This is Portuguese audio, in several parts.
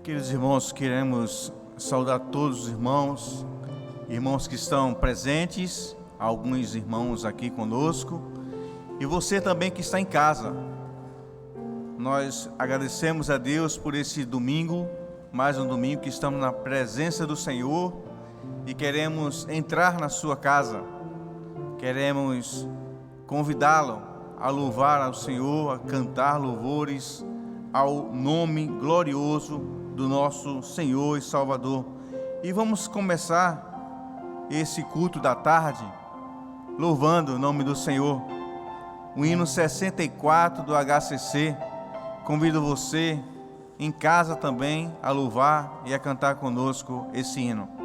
Queridos irmãos, queremos saudar todos os irmãos que estão presentes, alguns irmãos aqui conosco, e você também que está em casa. Nós agradecemos a Deus por esse domingo, mais um domingo que estamos na presença do Senhor e queremos entrar na sua casa. Queremos convidá-lo a louvar ao Senhor, a cantar louvores ao nome glorioso do nosso Senhor e Salvador. E vamos começar esse culto da tarde louvando o nome do Senhor. O hino 64 do HCC. Convido você em casa também a louvar e a cantar conosco esse hino.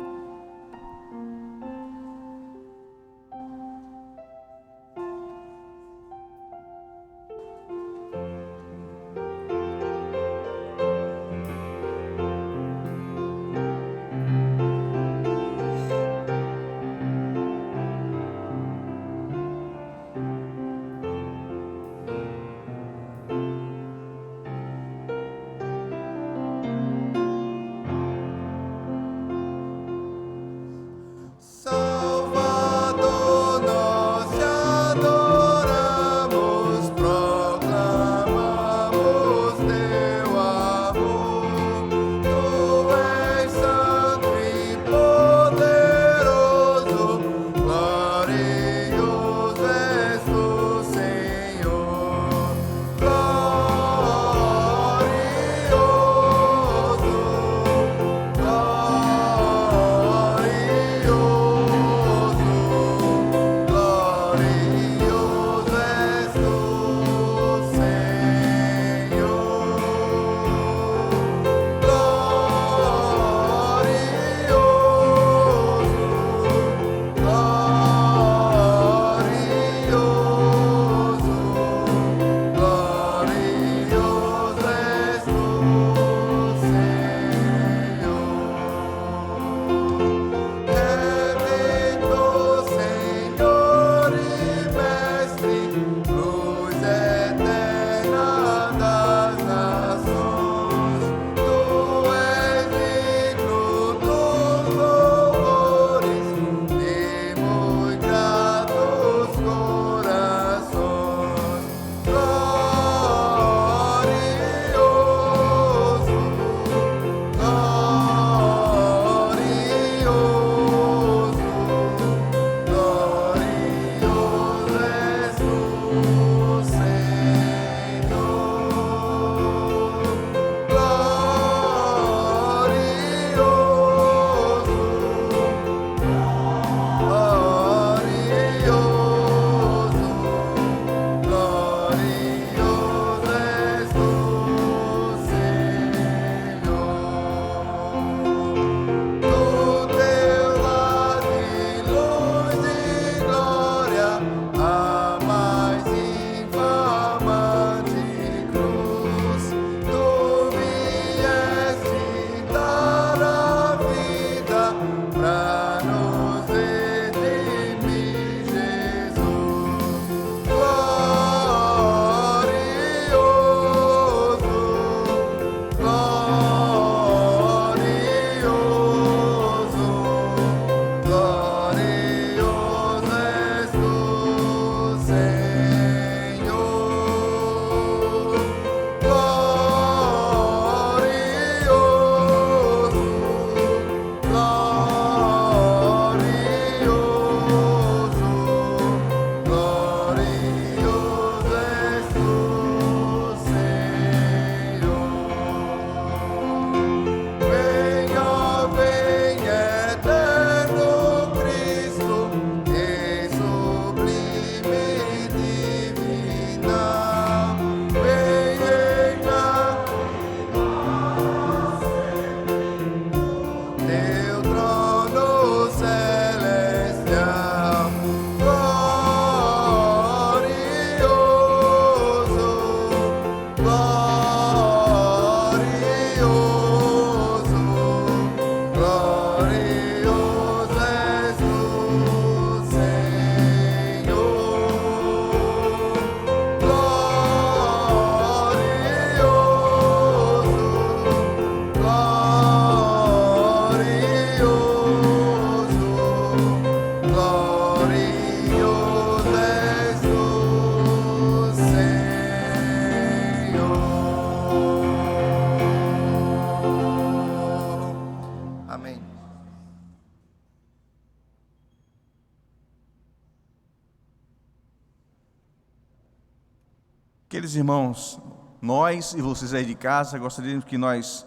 Queridos irmãos, nós e vocês aí de casa, gostaríamos que nós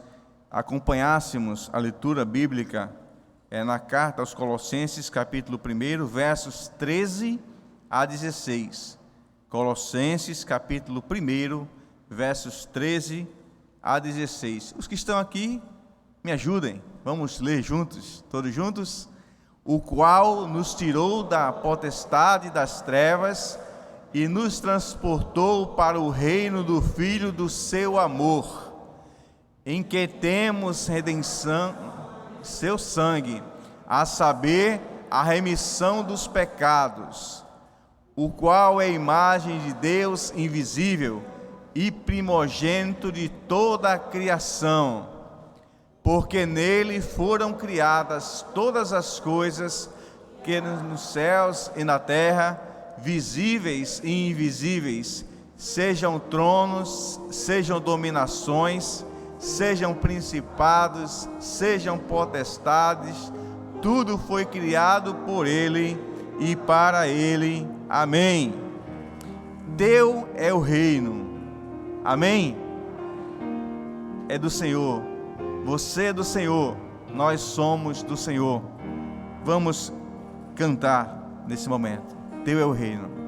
acompanhássemos a leitura bíblica na carta aos Colossenses, capítulo 1, versos 13 a 16. Colossenses, capítulo 1, versos 13 a 16. Os que estão aqui, me ajudem, vamos ler juntos, todos juntos. O qual nos tirou da potestade das trevas e nos transportou para o reino do Filho do seu amor, em que temos redenção, seu sangue, a saber, a remissão dos pecados, o qual é a imagem de Deus invisível e primogênito de toda a criação, porque nele foram criadas todas as coisas que nos céus e na terra, visíveis e invisíveis, sejam tronos, sejam dominações, sejam principados, sejam potestades, tudo foi criado por Ele e para Ele. Amém. Teu é o reino. Amém. É do Senhor. Você é do Senhor. Nós somos do Senhor. Vamos cantar nesse momento. Teu é o reino.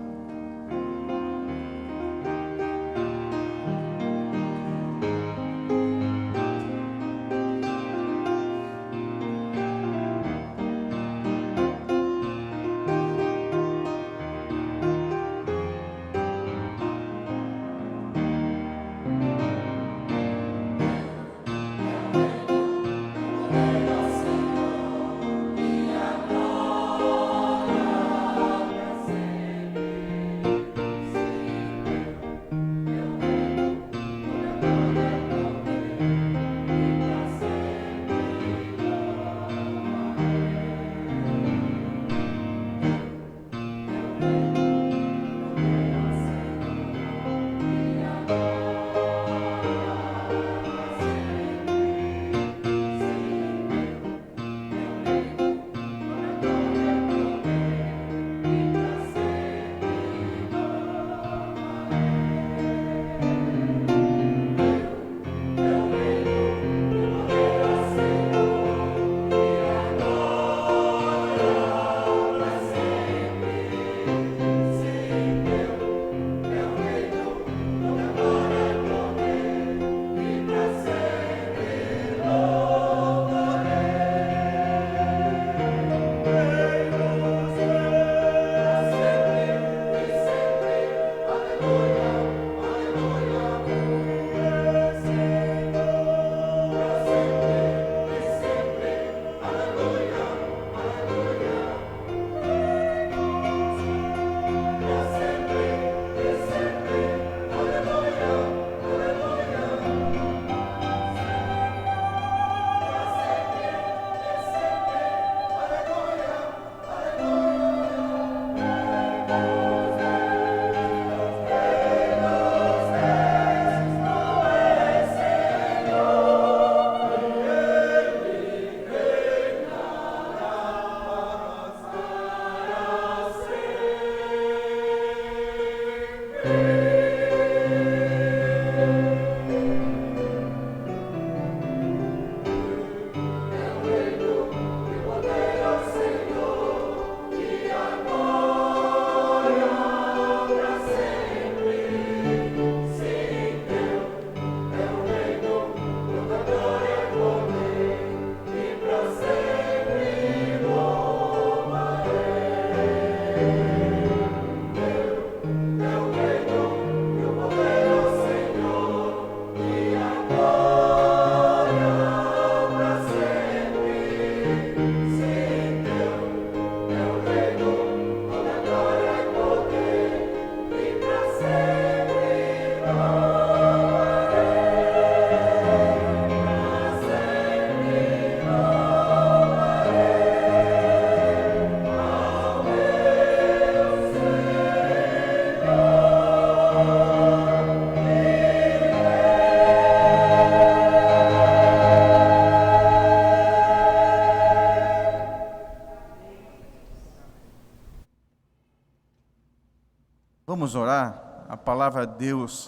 a palavra de Deus,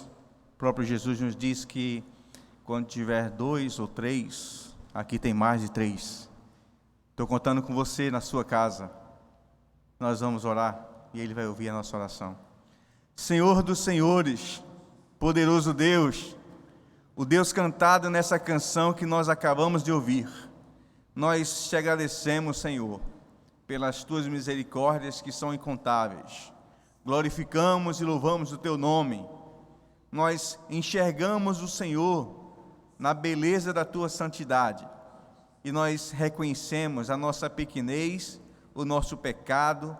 o próprio Jesus nos diz que quando tiver 2 ou 3, aqui tem mais de 3. Estou contando com você na sua casa. Nós vamos orar e Ele vai ouvir a nossa oração. Senhor dos senhores, poderoso Deus, o Deus cantado nessa canção que nós acabamos de ouvir, nós te agradecemos, Senhor, pelas tuas misericórdias que são incontáveis. Glorificamos e louvamos o teu nome. Nós enxergamos o Senhor na beleza da tua santidade e nós reconhecemos a nossa pequenez, o nosso pecado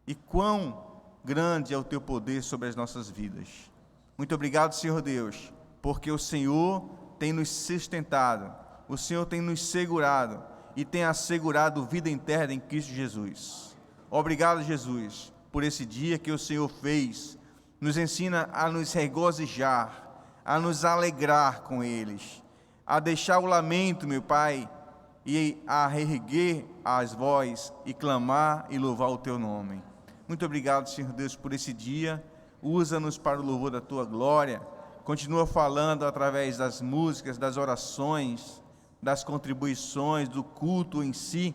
e quão grande é o teu poder sobre as nossas vidas. Muito obrigado, Senhor Deus, porque o Senhor tem nos sustentado, o Senhor tem nos segurado e tem assegurado vida eterna em Cristo Jesus. Obrigado, Jesus, por esse dia que o Senhor fez. Nos ensina a nos regozijar, a nos alegrar com eles, a deixar o lamento, meu Pai, e a reerguer as vozes e clamar e louvar o teu nome. Muito obrigado, Senhor Deus, por esse dia. Usa-nos para o louvor da tua glória. Continua falando através das músicas, das orações, das contribuições, do culto em si,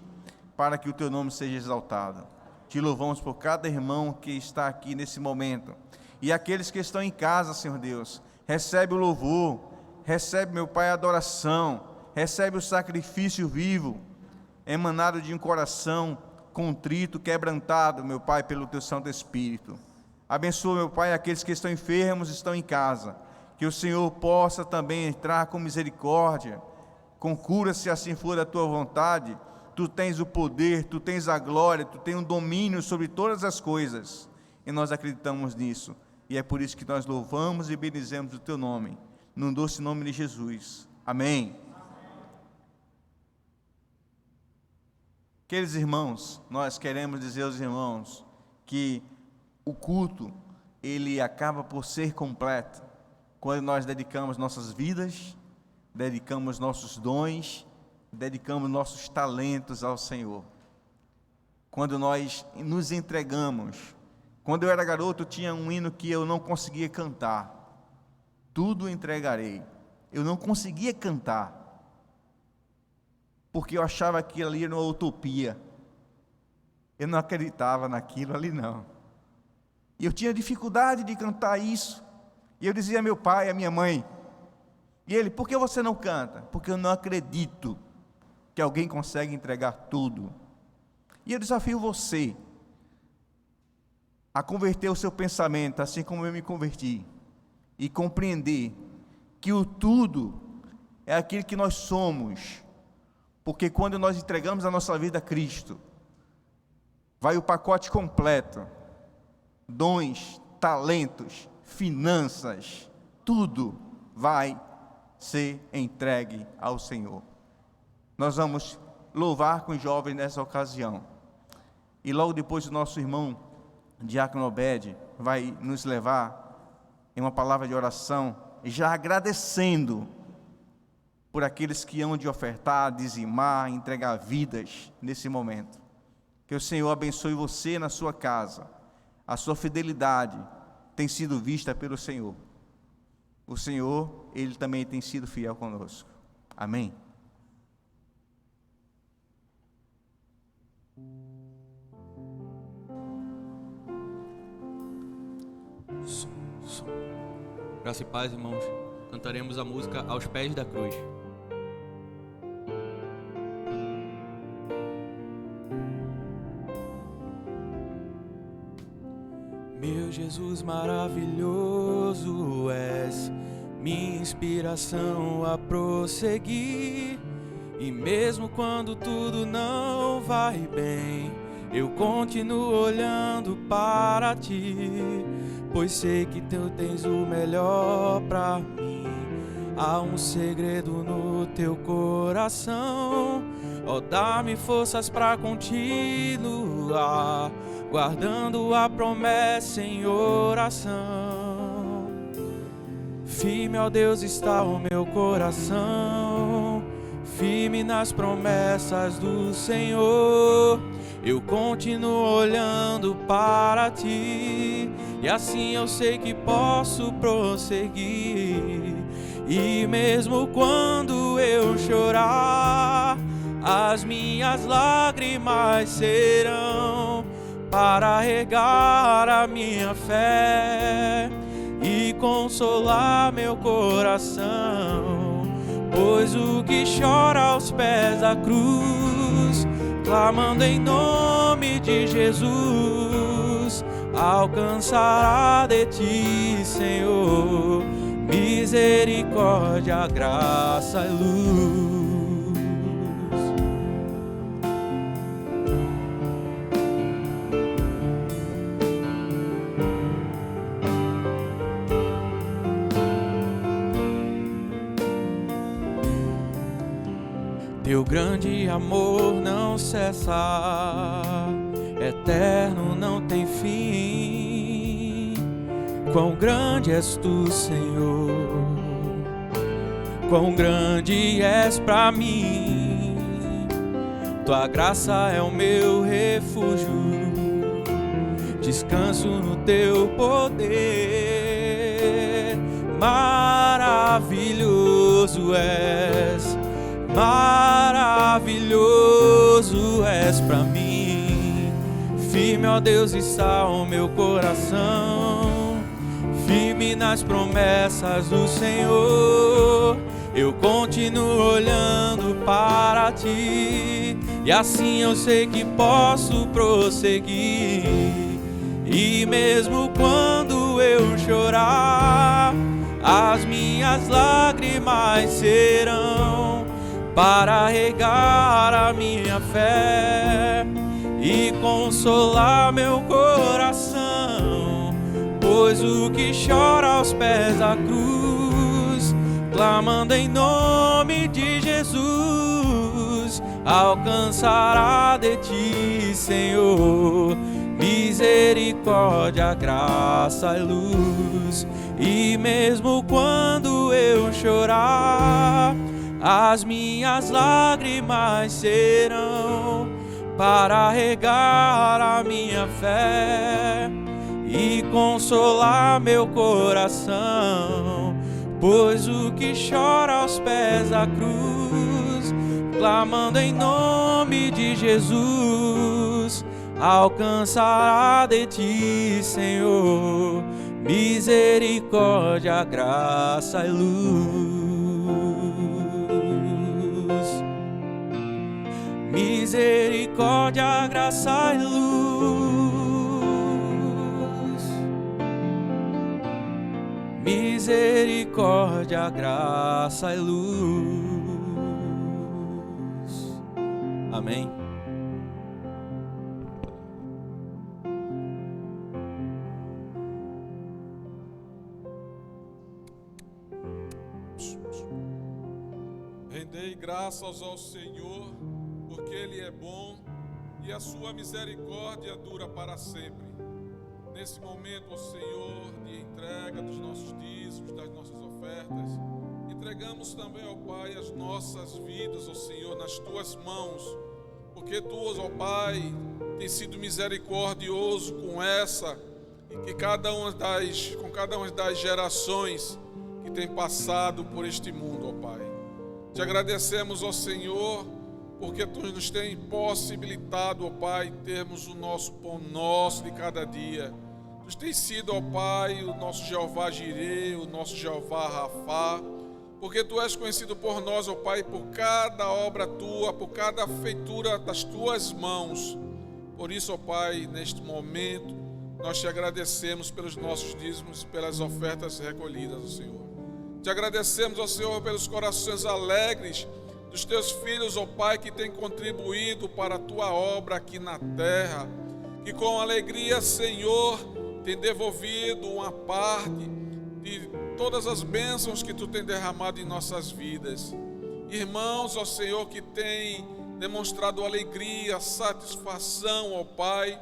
para que o teu nome seja exaltado. Te louvamos por cada irmão que está aqui nesse momento. E aqueles que estão em casa, Senhor Deus, recebe o louvor, recebe, meu Pai, a adoração, recebe o sacrifício vivo, emanado de um coração contrito, quebrantado, meu Pai, pelo teu Santo Espírito. Abençoa, meu Pai, aqueles que estão enfermos, estão em casa, que o Senhor possa também entrar com misericórdia, com cura, se assim for da tua vontade. Tu tens o poder, tu tens a glória, tu tens o domínio sobre todas as coisas, e nós acreditamos nisso, e é por isso que nós louvamos e bendizemos o teu nome, no doce nome de Jesus. Amém. Queridos irmãos, nós queremos dizer aos irmãos que o culto, ele acaba por ser completo quando nós dedicamos nossas vidas, dedicamos nossos dons, dedicamos nossos talentos ao Senhor. Quando nós nos entregamos. Quando eu era garoto, tinha um hino que eu não conseguia cantar. Tudo entregarei. Eu não conseguia cantar, porque eu achava que ali era uma utopia. Eu não acreditava naquilo ali, não. E eu tinha dificuldade de cantar isso. E eu dizia a meu pai, a minha mãe, e ele: por que você não canta? Porque eu não acredito que alguém consegue entregar tudo. E eu desafio você a converter o seu pensamento, assim como eu me converti, e compreender que o tudo é aquilo que nós somos, porque quando nós entregamos a nossa vida a Cristo, vai o pacote completo, dons, talentos, finanças, tudo vai ser entregue ao Senhor. Nós vamos louvar com os jovens nessa ocasião, e logo depois o nosso irmão Diácono Obed vai nos levar em uma palavra de oração, já agradecendo por aqueles que hão de ofertar, dizimar, entregar vidas nesse momento. Que o Senhor abençoe você na sua casa. A sua fidelidade tem sido vista pelo Senhor. O Senhor, Ele também tem sido fiel conosco. Amém. Graça e paz, irmãos. Cantaremos a música Aos Pés da Cruz. Meu Jesus maravilhoso és, minha inspiração a prosseguir. E mesmo quando tudo não vai bem, eu continuo olhando para ti, pois sei que tu tens o melhor pra mim. Há um segredo no teu coração, ó, dá-me forças pra continuar, guardando a promessa em oração. Firme, ó Deus, está o meu coração, firme nas promessas do Senhor. Eu continuo olhando para ti, e assim eu sei que posso prosseguir. E mesmo quando eu chorar, as minhas lágrimas serão para regar a minha fé e consolar meu coração. Pois o que chora aos pés da cruz, clamando em nome de Jesus, alcançará de ti, Senhor, misericórdia, graça e luz. Teu grande amor não cessa, eterno não tem fim. Quão grande és tu, Senhor, quão grande és pra mim. Tua graça é o meu refúgio, descanso no teu poder. Maravilhoso és, maravilhoso és pra mim. Firme, ó Deus, está o meu coração, firme nas promessas do Senhor. Eu continuo olhando para ti, e assim eu sei que posso prosseguir. E mesmo quando eu chorar, as minhas lágrimas serão para regar a minha fé e consolar meu coração. Pois o que chora aos pés da cruz, clamando em nome de Jesus, alcançará de ti, Senhor, misericórdia, graça e luz. E mesmo quando eu chorar, as minhas lágrimas serão para regar a minha fé e consolar meu coração. Pois o que chora aos pés da cruz, clamando em nome de Jesus, alcançará de ti, Senhor, misericórdia, graça e luz. Misericórdia, graça e luz. Misericórdia, graça e luz. Amém. Rendei graças ao Senhor, porque Ele é bom e a sua misericórdia dura para sempre. Nesse momento, ó Senhor, de entrega dos nossos dízimos, das nossas ofertas, entregamos também, ó Pai, as nossas vidas, ó Senhor, nas Tuas mãos, porque Tu, ó Pai, tem sido misericordioso com essa e que com cada uma das gerações que tem passado por este mundo, ó Pai. Te agradecemos, ó Senhor, porque Tu nos tem possibilitado, ó Pai, termos o nosso pão nosso de cada dia. Tu tens sido, ó Pai, o nosso Jeová Jireh, o nosso Jeová Rafá, porque Tu és conhecido por nós, ó Pai, por cada obra Tua, por cada feitura das Tuas mãos. Por isso, ó Pai, neste momento, nós Te agradecemos pelos nossos dízimos e pelas ofertas recolhidas, ó Senhor. Te agradecemos, ó Senhor, pelos corações alegres dos Teus filhos, ó Pai, que têm contribuído para a Tua obra aqui na terra, que com alegria, Senhor, tem devolvido uma parte de todas as bênçãos que Tu tem derramado em nossas vidas. Irmãos, ó Senhor, que têm demonstrado alegria, satisfação, ó Pai,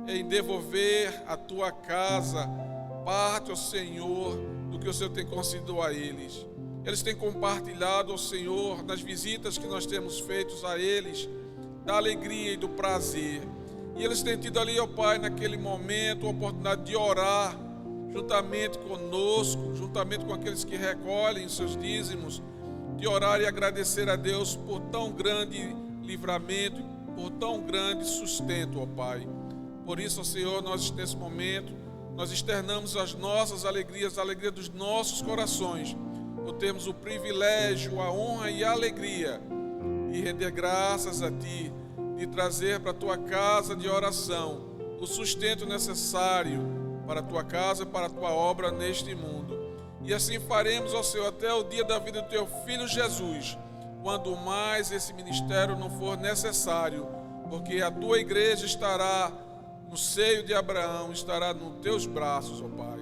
em devolver à Tua casa parte, ó Senhor, do que o Senhor tem concedido a eles. Eles têm compartilhado, ó Senhor, nas visitas que nós temos feito a eles, da alegria e do prazer. E eles têm tido ali, ó Pai, naquele momento, a oportunidade de orar juntamente conosco, juntamente com aqueles que recolhem os seus dízimos, de orar e agradecer a Deus por tão grande livramento, por tão grande sustento, ó Pai. Por isso, ó Senhor, nós nesse momento, nós externamos as nossas alegrias, a alegria dos nossos corações, por termos o privilégio, a honra e a alegria de render graças a Ti, de trazer para a Tua casa de oração o sustento necessário para a Tua casa, para a Tua obra neste mundo. E assim faremos, ó Senhor, até o dia da vida do Teu Filho Jesus, quando mais esse ministério não for necessário, porque a Tua igreja estará no seio de Abraão, estará nos Teus braços, ó Pai.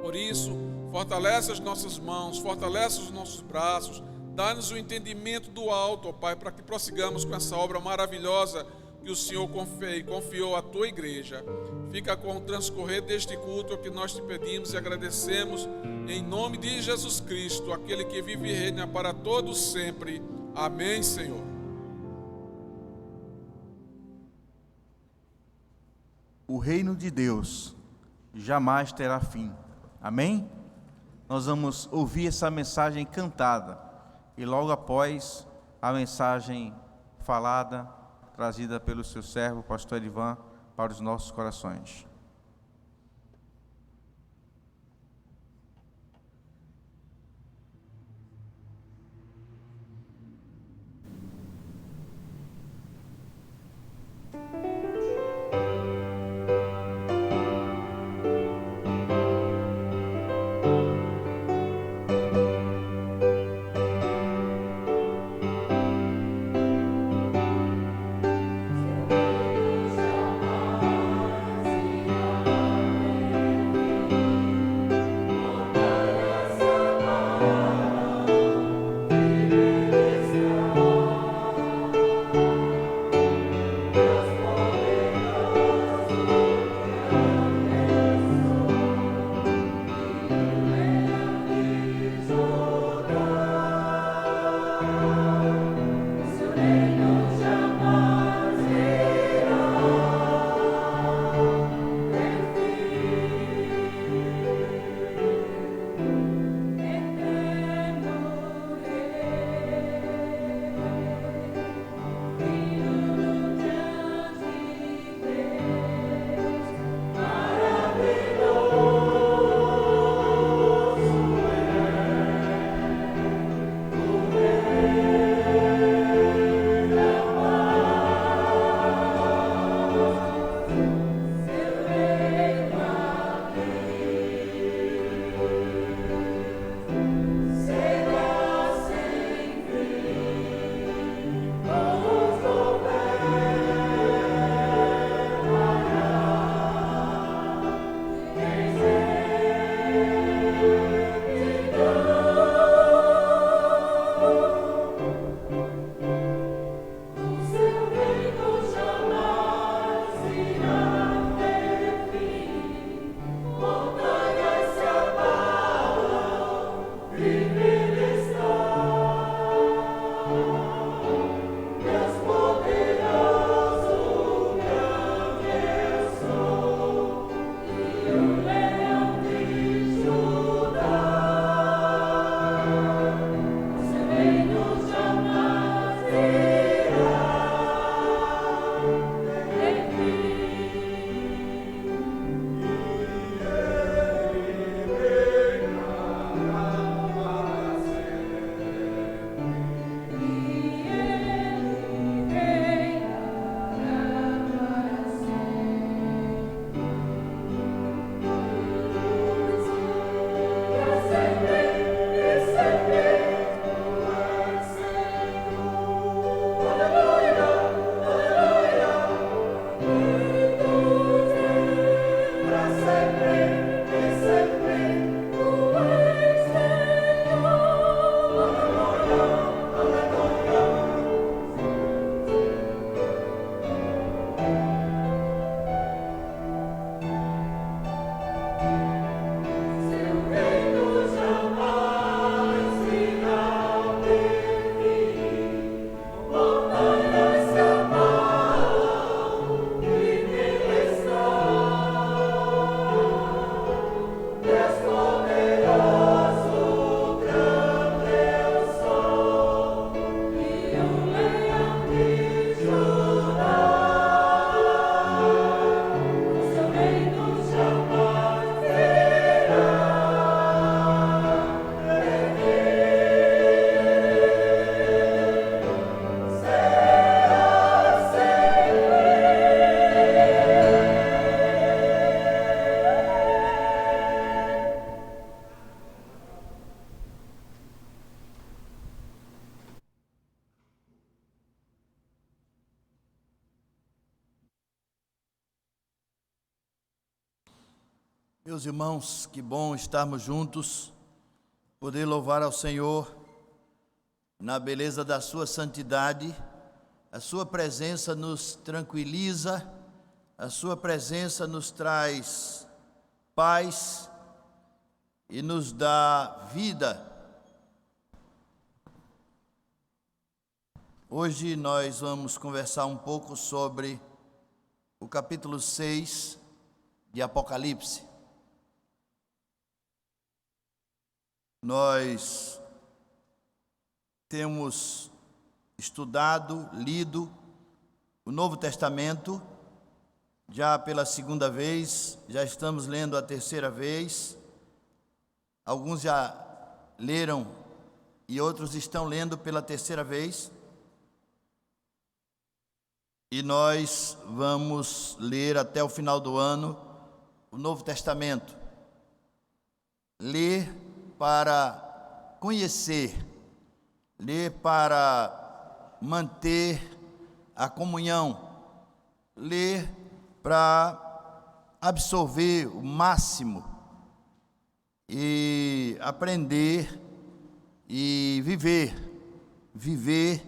Por isso, fortalece as nossas mãos, fortalece os nossos braços, dá-nos o entendimento do alto, ó Pai, para que prossigamos com essa obra maravilhosa que o Senhor confiou à Tua igreja. Fica com o transcorrer deste culto que nós Te pedimos e agradecemos em nome de Jesus Cristo, aquele que vive e reina para todos sempre. Amém, Senhor. O reino de Deus jamais terá fim. Amém? Nós vamos ouvir essa mensagem cantada e logo após a mensagem falada, trazida pelo seu servo, pastor Edivan, para os nossos corações. Meus irmãos, que bom estarmos juntos, poder louvar ao Senhor na beleza da sua santidade. A sua presença nos tranquiliza, a sua presença nos traz paz e nos dá vida. Hoje nós vamos conversar um pouco sobre o capítulo 6 de Apocalipse. Nós temos estudado, lido o Novo Testamento, já pela segunda vez, já estamos lendo a terceira vez. Alguns já leram e outros estão lendo pela terceira vez. E nós vamos ler até o final do ano o Novo Testamento. Ler para conhecer, ler para manter a comunhão, ler para absorver o máximo e aprender e viver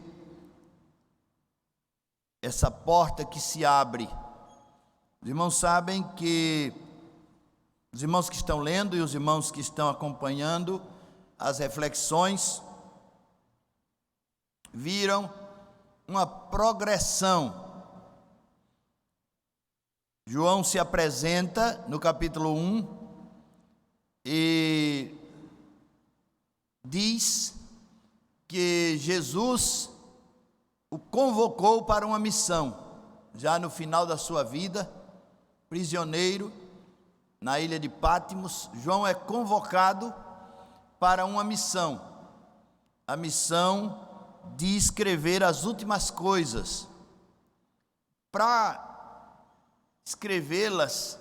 essa porta que se abre. Os irmãos sabem que os irmãos que estão lendo e os irmãos que estão acompanhando as reflexões viram uma progressão. João se apresenta no capítulo 1 e diz que Jesus o convocou para uma missão, já no final da sua vida, prisioneiro na ilha de Pátimos. João é convocado para uma missão, a missão de escrever as últimas coisas. Para escrevê-las,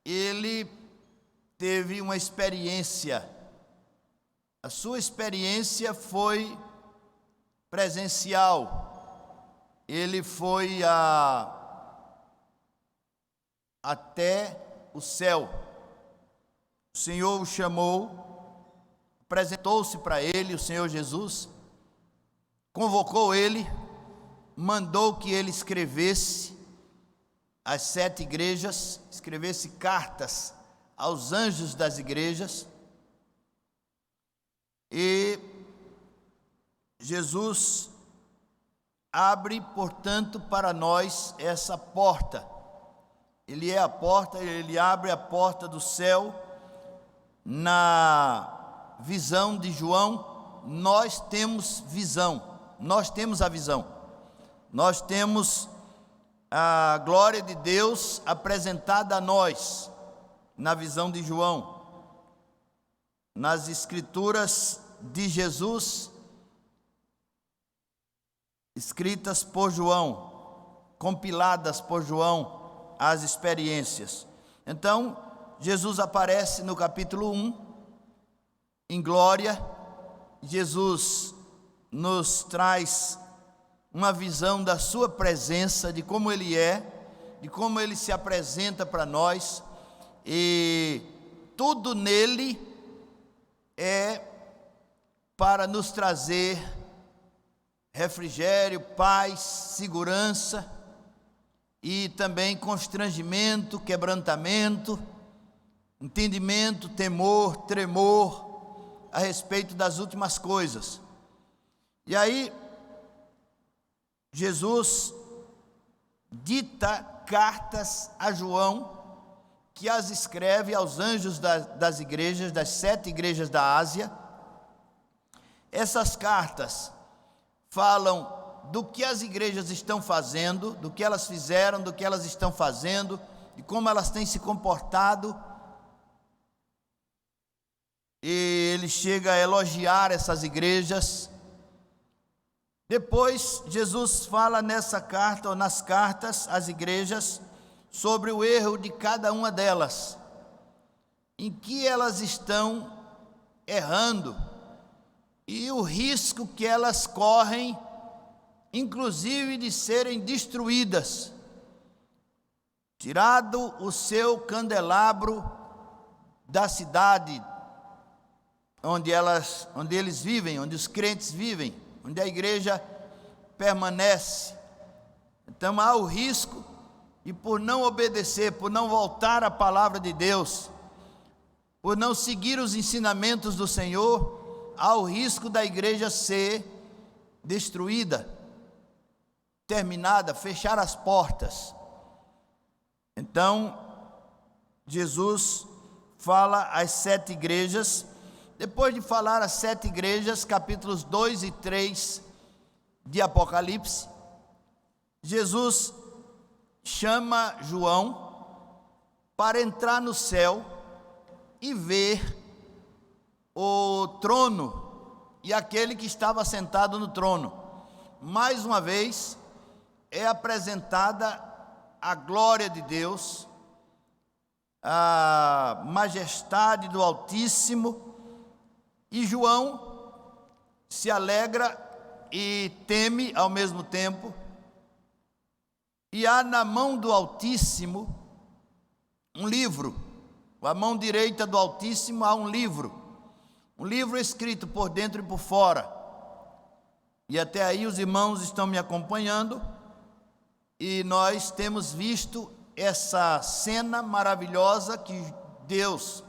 ele teve uma experiência. A sua experiência foi presencial. Ele foi até o céu. O Senhor o chamou, apresentou-se para ele, o Senhor Jesus, convocou ele, mandou que ele escrevesse às 7 igrejas, escrevesse cartas aos anjos das igrejas. E Jesus abre, portanto, para nós essa porta. Ele é a porta, ele abre a porta do céu. Na visão de João, nós temos visão, nós temos a visão, nós temos a glória de Deus apresentada a nós, na visão de João. Nas escrituras de Jesus, escritas por João, compiladas por João, as experiências. Então, Jesus aparece no capítulo 1, em glória. Jesus nos traz uma visão da sua presença, de como Ele é, de como Ele se apresenta para nós, e tudo nele é para nos trazer refrigério, paz, segurança e também constrangimento, quebrantamento, entendimento, temor, tremor a respeito das últimas coisas. E aí, Jesus dita cartas a João, que as escreve aos anjos das igrejas, das 7 igrejas da Ásia. Essas cartas falam do que as igrejas estão fazendo, do que elas fizeram, do que elas estão fazendo, de como elas têm se comportado. E ele chega a elogiar essas igrejas. Depois, Jesus fala nessa carta, ou nas cartas às igrejas, sobre o erro de cada uma delas, em que elas estão errando, e o risco que elas correm, inclusive de serem destruídas. Tirado o seu candelabro da cidade onde eles vivem, onde os crentes vivem, onde a igreja permanece. Então há o risco, e por não obedecer, por não voltar à palavra de Deus, por não seguir os ensinamentos do Senhor, há o risco da igreja ser destruída, terminada, fechar as portas. Então, Jesus fala às 7 igrejas. Depois de falar às 7 igrejas, capítulos 2 e 3 de Apocalipse, Jesus chama João para entrar no céu e ver o trono e aquele que estava sentado no trono. Mais uma vez é apresentada a glória de Deus, a majestade do Altíssimo, e João se alegra e teme ao mesmo tempo. E há na mão do Altíssimo um livro, à mão direita do Altíssimo há um livro escrito por dentro e por fora. E até aí os irmãos estão me acompanhando, e nós temos visto essa cena maravilhosa que Deus,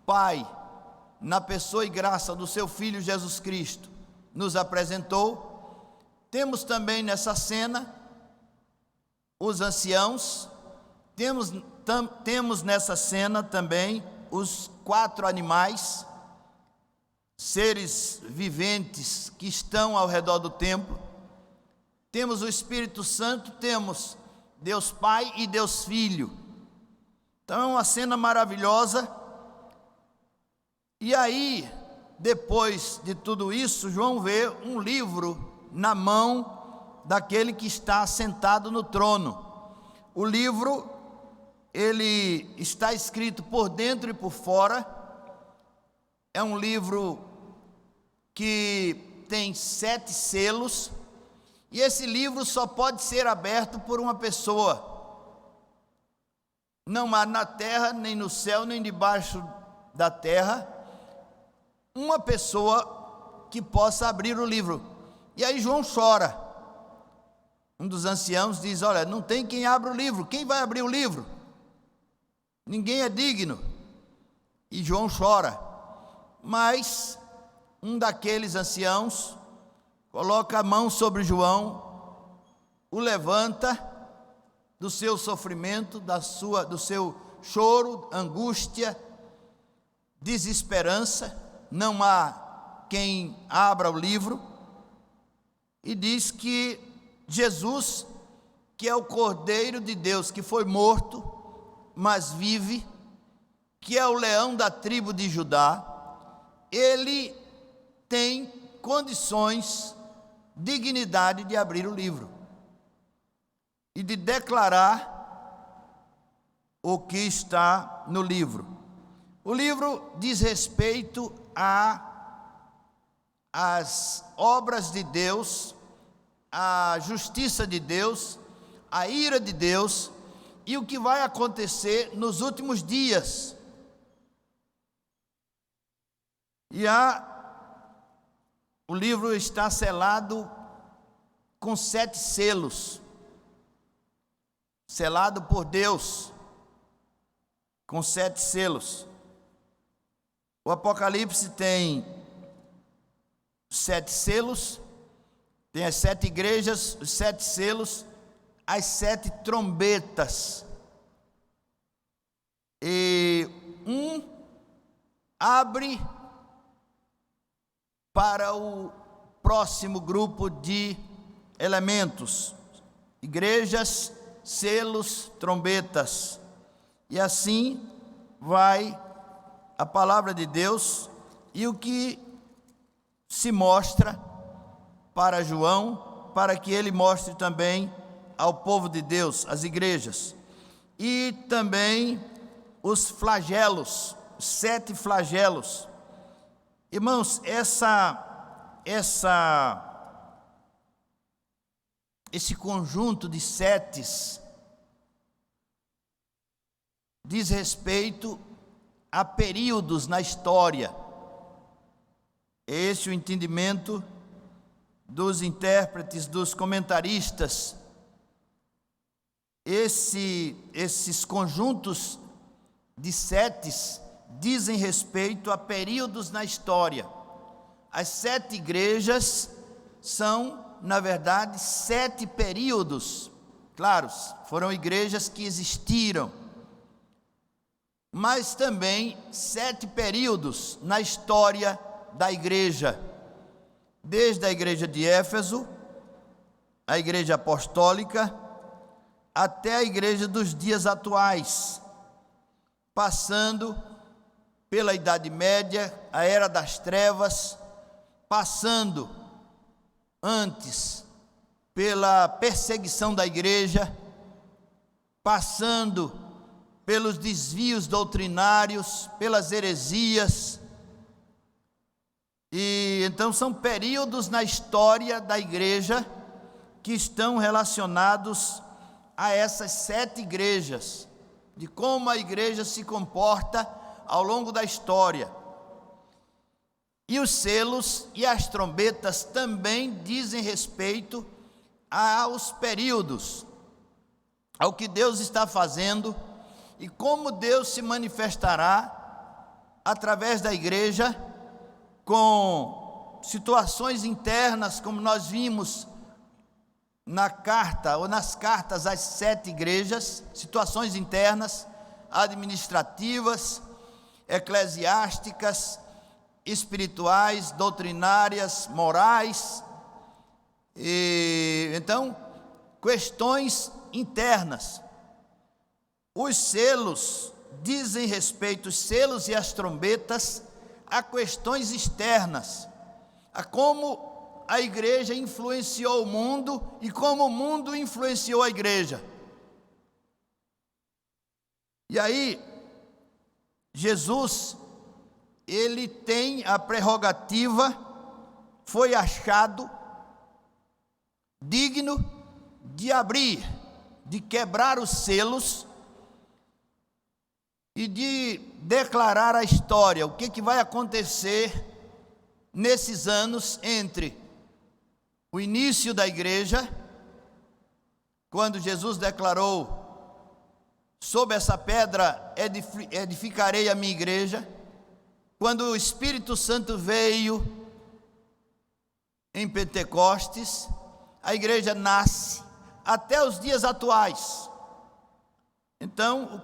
Pai, na pessoa e graça do seu Filho Jesus Cristo, nos apresentou. Temos também nessa cena os anciãos, temos nessa cena também os 4 animais, seres viventes que estão ao redor do templo. Temos o Espírito Santo, temos Deus Pai e Deus Filho. Então é uma cena maravilhosa. E aí, depois de tudo isso, João vê um livro na mão daquele que está sentado no trono. O livro, ele está escrito por dentro e por fora. É um livro que tem 7 selos, e esse livro só pode ser aberto por uma pessoa. Não há na terra, nem no céu, nem debaixo da terra, uma pessoa que possa abrir o livro. E aí João chora. Um dos anciãos diz: olha, não tem quem abra o livro. Quem vai abrir o livro? Ninguém é digno. E João chora. Mas um daqueles anciãos coloca a mão sobre João, o levanta do seu sofrimento, do seu choro, angústia, desesperança. Não há quem abra o livro, e diz que Jesus, que é o Cordeiro de Deus, que foi morto, mas vive, que é o leão da tribo de Judá, ele tem condições, dignidade de abrir o livro e de declarar o que está no livro. O livro diz respeito às obras de Deus, à justiça de Deus, à ira de Deus e o que vai acontecer nos últimos dias. E o livro está selado com 7 selos, selado por Deus, com 7 selos. O Apocalipse tem 7 selos, tem as 7 igrejas, os 7 selos, as 7 trombetas. E um abre para o próximo grupo de elementos: igrejas, selos, trombetas. E assim vai a palavra de Deus e o que se mostra para João, para que ele mostre também ao povo de Deus, às igrejas. E também os flagelos, 7 flagelos. Irmãos, esse conjunto de 7 diz respeito há períodos na história. Esse é o entendimento dos intérpretes, dos comentaristas. Esses conjuntos de setes dizem respeito a períodos na história. As 7 igrejas são, na verdade, 7 períodos. Claro, foram igrejas que existiram, mas também 7 períodos na história da igreja. Desde a igreja de Éfeso, a igreja apostólica, até a igreja dos dias atuais, passando pela Idade Média, a Era das Trevas, passando antes pela perseguição da igreja, passando pelos desvios doutrinários, pelas heresias. E então são períodos na história da igreja que estão relacionados a essas 7 igrejas, de como a igreja se comporta ao longo da história. E os selos e as trombetas também dizem respeito aos períodos, ao que Deus está fazendo e como Deus se manifestará através da igreja, com situações internas, como nós vimos na carta ou nas cartas às 7 igrejas, situações internas, administrativas, eclesiásticas, espirituais, doutrinárias, morais, e então questões internas. Os selos dizem respeito, os selos e as trombetas, a questões externas, a como a igreja influenciou o mundo e como o mundo influenciou a igreja. E aí, Jesus, ele tem a prerrogativa, foi achado digno de abrir, de quebrar os selos e de declarar a história, o que vai acontecer nesses anos entre o início da igreja, quando Jesus declarou: sobre essa pedra edificarei a minha igreja, quando o Espírito Santo veio em Pentecostes, a igreja nasce, até os dias atuais. Então,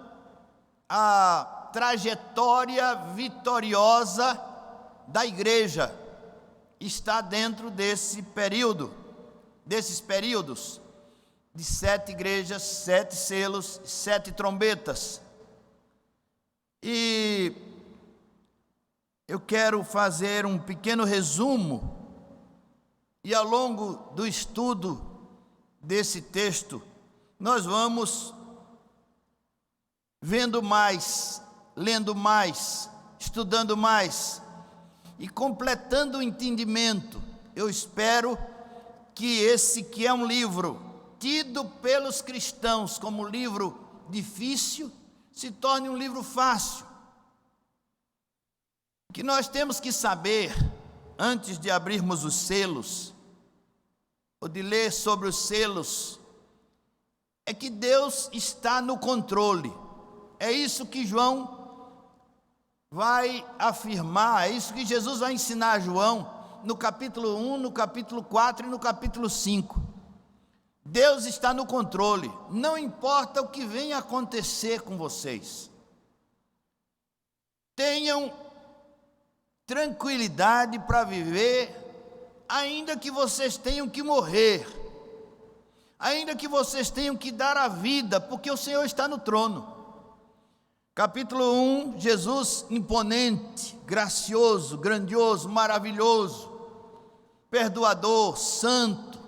a trajetória vitoriosa da igreja está dentro desse período, desses períodos de 7 igrejas, 7 selos, 7 trombetas. E eu quero fazer um pequeno resumo, e ao longo do estudo desse texto, nós vamos vendo mais, lendo mais, estudando mais e completando o entendimento. Eu espero que esse, que é um livro tido pelos cristãos como livro difícil, se torne um livro fácil. O que nós temos que saber, antes de abrirmos os selos, ou de ler sobre os selos, é que Deus está no controle. É isso que João vai afirmar, é isso que Jesus vai ensinar a João no capítulo 1, no capítulo 4 e no capítulo 5. Deus está no controle, não importa o que venha acontecer com vocês. Tenham tranquilidade para viver, ainda que vocês tenham que morrer, ainda que vocês tenham que dar a vida, porque o Senhor está no trono. Capítulo 1, Jesus imponente, gracioso, grandioso, maravilhoso, perdoador, santo,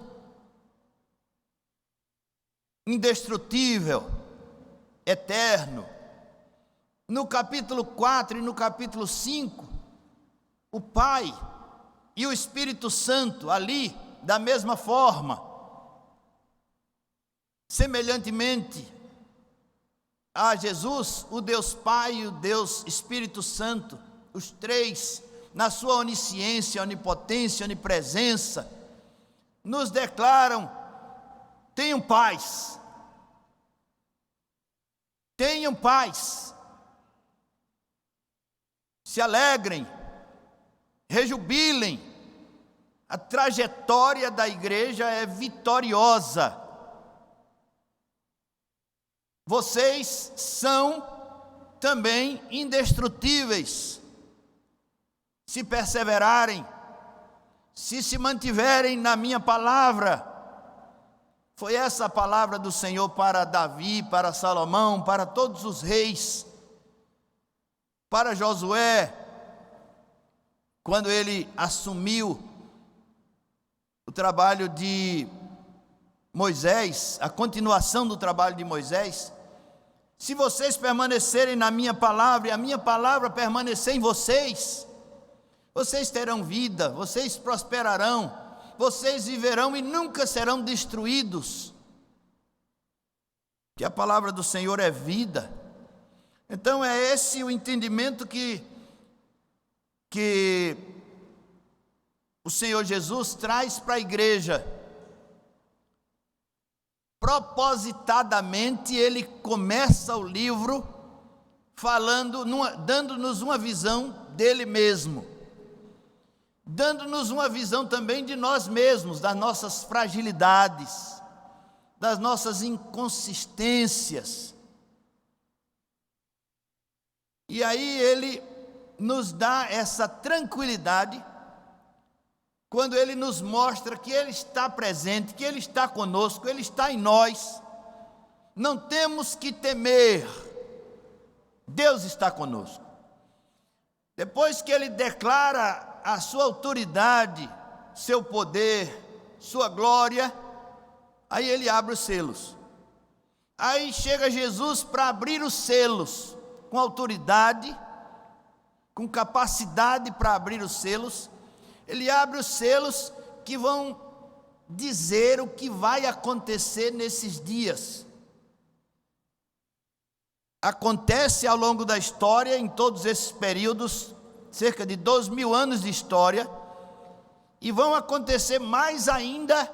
indestrutível, eterno. No capítulo 4 e no capítulo 5, o Pai e o Espírito Santo ali, da mesma forma. Semelhantemente, a Jesus, o Deus Pai e o Deus Espírito Santo, os três, na sua onisciência, onipotência, onipresença, nos declaram: tenham paz, tenham paz, se alegrem, rejubilem. A trajetória da igreja é vitoriosa. Vocês são também indestrutíveis, se perseverarem, se mantiverem na minha palavra. Foi essa a palavra do Senhor para Davi, para Salomão, para todos os reis, para Josué, quando ele assumiu o trabalho de Moisés, a continuação do trabalho de Moisés. Se vocês permanecerem na minha palavra, e a minha palavra permanecer em vocês, vocês terão vida, vocês prosperarão, vocês viverão e nunca serão destruídos. Que a palavra do Senhor é vida. Então é esse o entendimento que o Senhor Jesus traz para a igreja. Propositadamente ele começa o livro falando, dando-nos uma visão dele mesmo, dando-nos uma visão também de nós mesmos, das nossas fragilidades, das nossas inconsistências. E aí ele nos dá essa tranquilidade quando ele nos mostra que ele está presente, que ele está conosco, ele está em nós. Não temos que temer, Deus está conosco. Depois que ele declara a sua autoridade, seu poder, sua glória, aí ele abre os selos. Aí chega Jesus para abrir os selos, com autoridade, com capacidade para abrir os selos. Ele abre os selos que vão dizer o que vai acontecer nesses dias. Acontece ao longo da história, em todos esses períodos, cerca de 2.000 anos de história, e vão acontecer mais ainda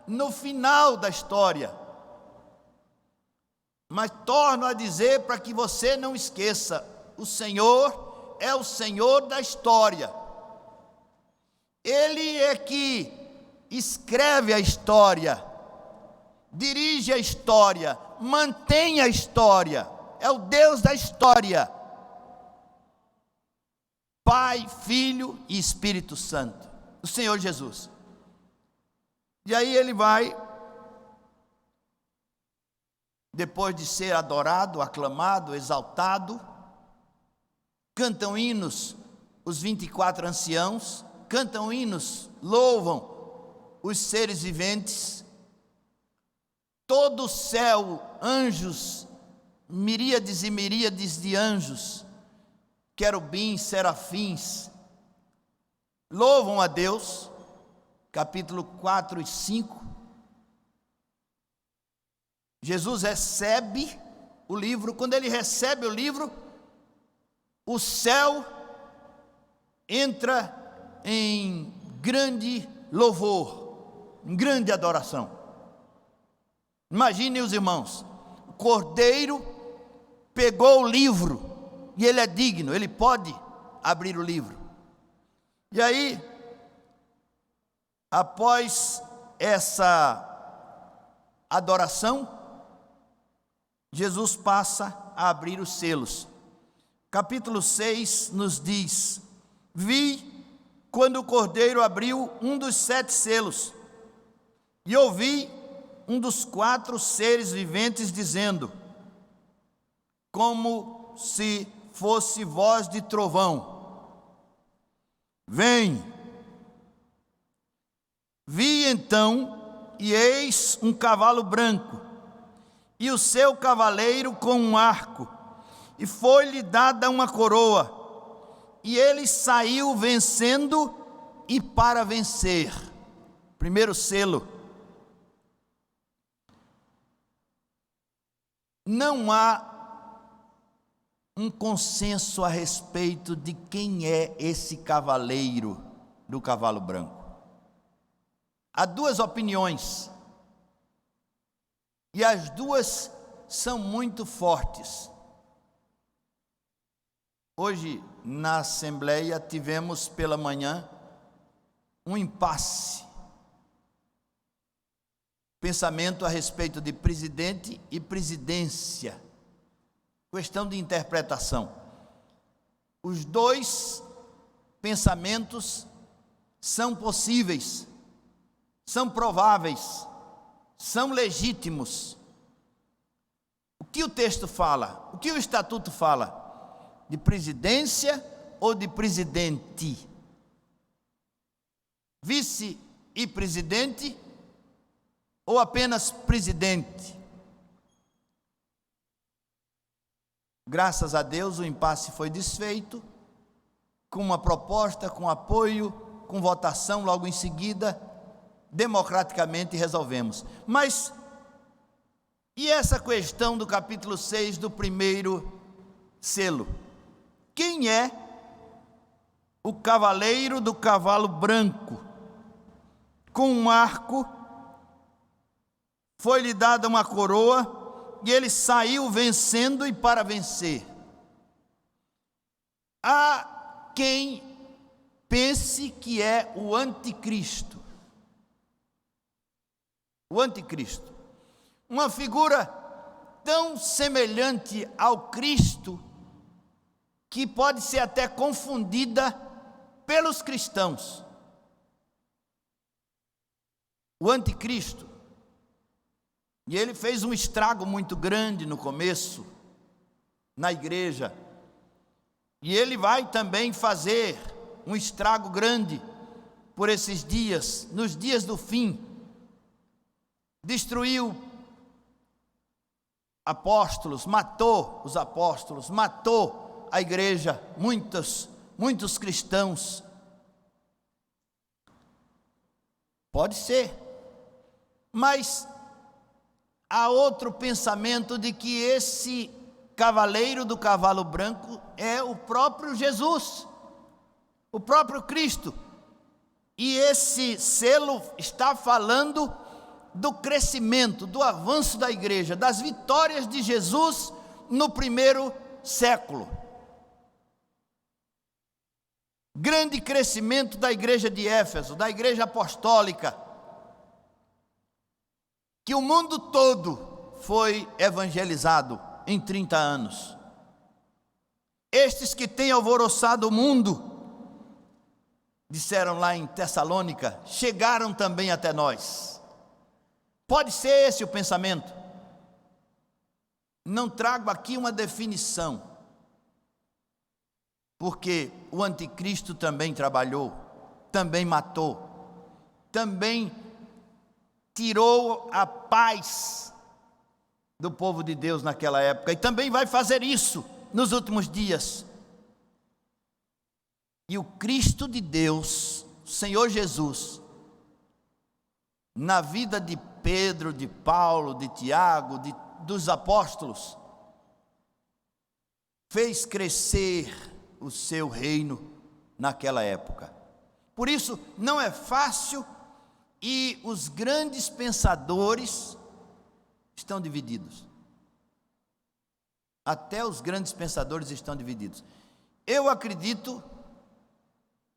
no final da história. Mas torno a dizer para que você não esqueça: o Senhor é o Senhor da história. Ele é que escreve a história, dirige a história, mantém a história, é o Deus da história. Pai, Filho e Espírito Santo, o Senhor Jesus. E aí ele vai, depois de ser adorado, aclamado, exaltado, cantam hinos os 24 anciãos, cantam hinos, louvam os seres viventes, todo o céu, anjos, miríades e miríades de anjos, querubins, serafins, louvam a Deus. Capítulo 4 e 5, Jesus recebe o livro. Quando ele recebe o livro, o céu entra em grande louvor, em grande adoração. Imaginem os irmãos, o Cordeiro pegou o livro, e ele é digno, ele pode abrir o livro. E aí, após essa adoração, Jesus passa a abrir os selos. Capítulo 6 nos diz: vi quando o Cordeiro abriu um dos 7 selos, e ouvi um dos 4 seres viventes dizendo, como se fosse voz de trovão: vem. Vi então, e eis um cavalo branco, e o seu cavaleiro com um arco, e foi-lhe dada uma coroa, e ele saiu vencendo e para vencer. Primeiro selo. Não há um consenso a respeito de quem é esse cavaleiro do cavalo branco. Há duas opiniões, e as duas são muito fortes. Hoje, na Assembleia, tivemos pela manhã um impasse. Pensamento a respeito de presidente e presidência. Questão de interpretação. Os dois pensamentos são possíveis, são prováveis, são legítimos. O que o texto fala? O que o estatuto fala? De presidência ou de presidente? Vice e presidente ou apenas presidente? Graças a Deus o impasse foi desfeito, com uma proposta, com apoio, com votação logo em seguida, democraticamente resolvemos. Mas, e essa questão do capítulo 6 do primeiro selo? Quem é o cavaleiro do cavalo branco? Com um arco, foi-lhe dada uma coroa, e ele saiu vencendo e para vencer. Há quem pense que é o anticristo. O anticristo. Uma figura tão semelhante ao Cristo que pode ser até confundida pelos cristãos. O anticristo. E ele fez um estrago muito grande no começo, na igreja. E ele vai também fazer um estrago grande por esses dias, nos dias do fim. Destruiu apóstolos, matou os apóstolos, matou a igreja, muitos cristãos. Pode ser, mas há outro pensamento de que esse cavaleiro do cavalo branco é o próprio Jesus, o próprio Cristo. E esse selo está falando do crescimento, do avanço da igreja, das vitórias de Jesus no primeiro século. Grande crescimento da igreja de Éfeso, da igreja apostólica, que o mundo todo foi evangelizado em 30 anos. Estes que têm alvoroçado o mundo, disseram lá em Tessalônica, chegaram também até nós. Pode ser esse o pensamento. Não trago aqui uma definição, porque o anticristo também trabalhou, também matou, também tirou a paz do povo de Deus naquela época, e também vai fazer isso nos últimos dias. E o Cristo de Deus, o Senhor Jesus, na vida de Pedro, de Paulo, de Tiago, dos apóstolos, fez crescer o seu reino naquela época. Por isso, não é fácil. E os grandes pensadores estão divididos. Até os grandes pensadores estão divididos. Eu acredito,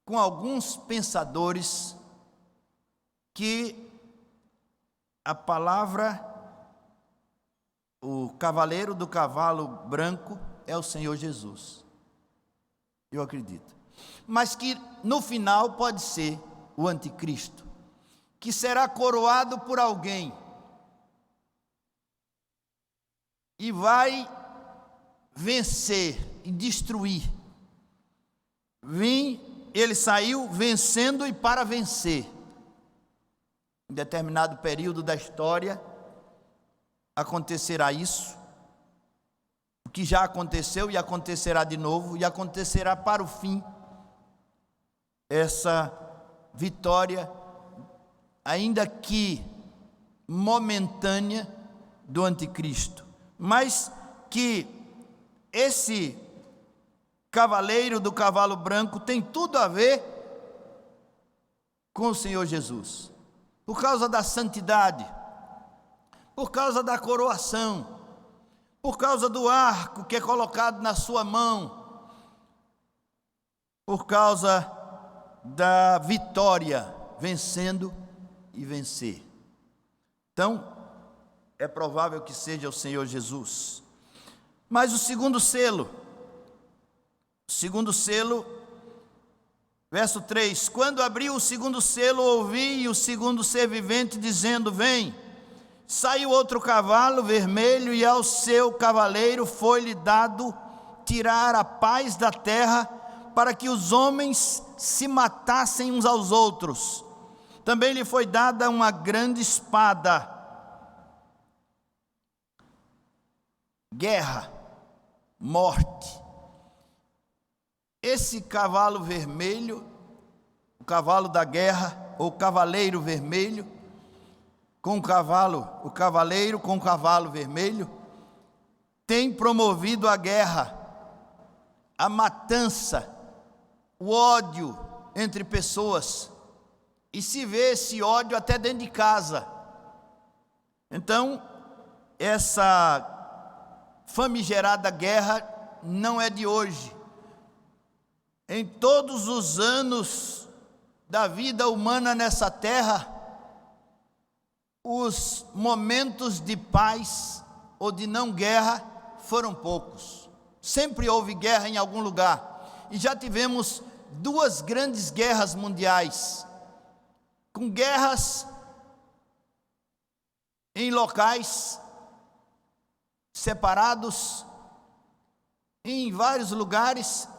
com alguns pensadores, que a palavra, o cavaleiro do cavalo branco, é o Senhor Jesus. Eu acredito. Mas que no final pode ser o anticristo, que será coroado por alguém e vai vencer e destruir. Ele saiu vencendo e para vencer. Em determinado período da história acontecerá isso, o que já aconteceu e acontecerá de novo, e acontecerá para o fim essa vitória, ainda que momentânea, do anticristo, mas que esse cavaleiro do cavalo branco tem tudo a ver com o Senhor Jesus, por causa da santidade, por causa da coroação, por causa do arco que é colocado na sua mão, por causa da vitória, vencendo e vencer. Então, é provável que seja o Senhor Jesus. Mas o segundo selo, verso 3: quando abriu o segundo selo, ouvi o segundo ser vivente dizendo: vem. Saiu outro cavalo vermelho, e ao seu cavaleiro foi-lhe dado tirar a paz da terra, para que os homens se matassem uns aos outros. Também lhe foi dada uma grande espada. Guerra, morte. Esse cavalo vermelho, o cavalo da guerra, ou cavaleiro vermelho, o cavaleiro com o cavalo vermelho, tem promovido a guerra, a matança, o ódio entre pessoas, e se vê esse ódio até dentro de casa. Então, essa famigerada guerra não é de hoje. Em todos os anos da vida humana nessa terra, os momentos de paz ou de não guerra foram poucos. Sempre houve guerra em algum lugar, e já tivemos 2 grandes guerras mundiais, com guerras em locais separados, em vários lugares,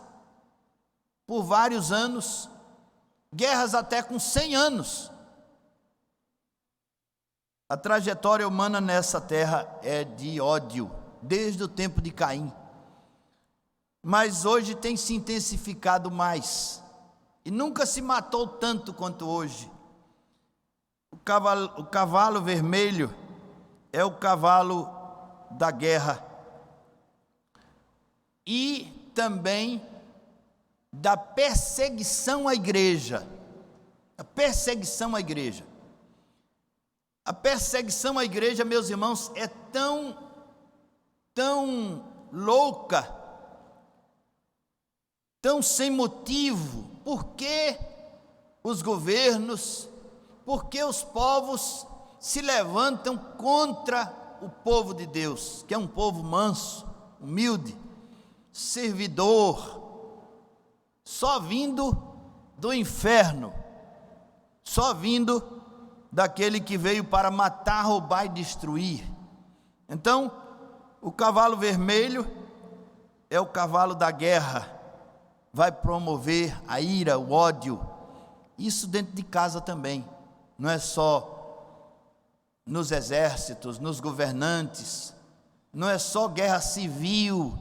por vários anos, guerras até com 100 anos. A trajetória humana nessa terra é de ódio, desde o tempo de Caim. Mas hoje tem se intensificado mais, e nunca se matou tanto quanto hoje. O cavalo vermelho é o cavalo da guerra, e também da perseguição à igreja. A perseguição à igreja. A perseguição à igreja, meus irmãos, é tão louca, tão sem motivo. Por que os governos, por que os povos se levantam contra o povo de Deus, que é um povo manso, humilde, servidor, só vindo do inferno, só vindo daquele que veio para matar, roubar e destruir. Então, o cavalo vermelho é o cavalo da guerra, vai promover a ira, o ódio. Isso dentro de casa também, não é só nos exércitos, nos governantes, não é só guerra civil,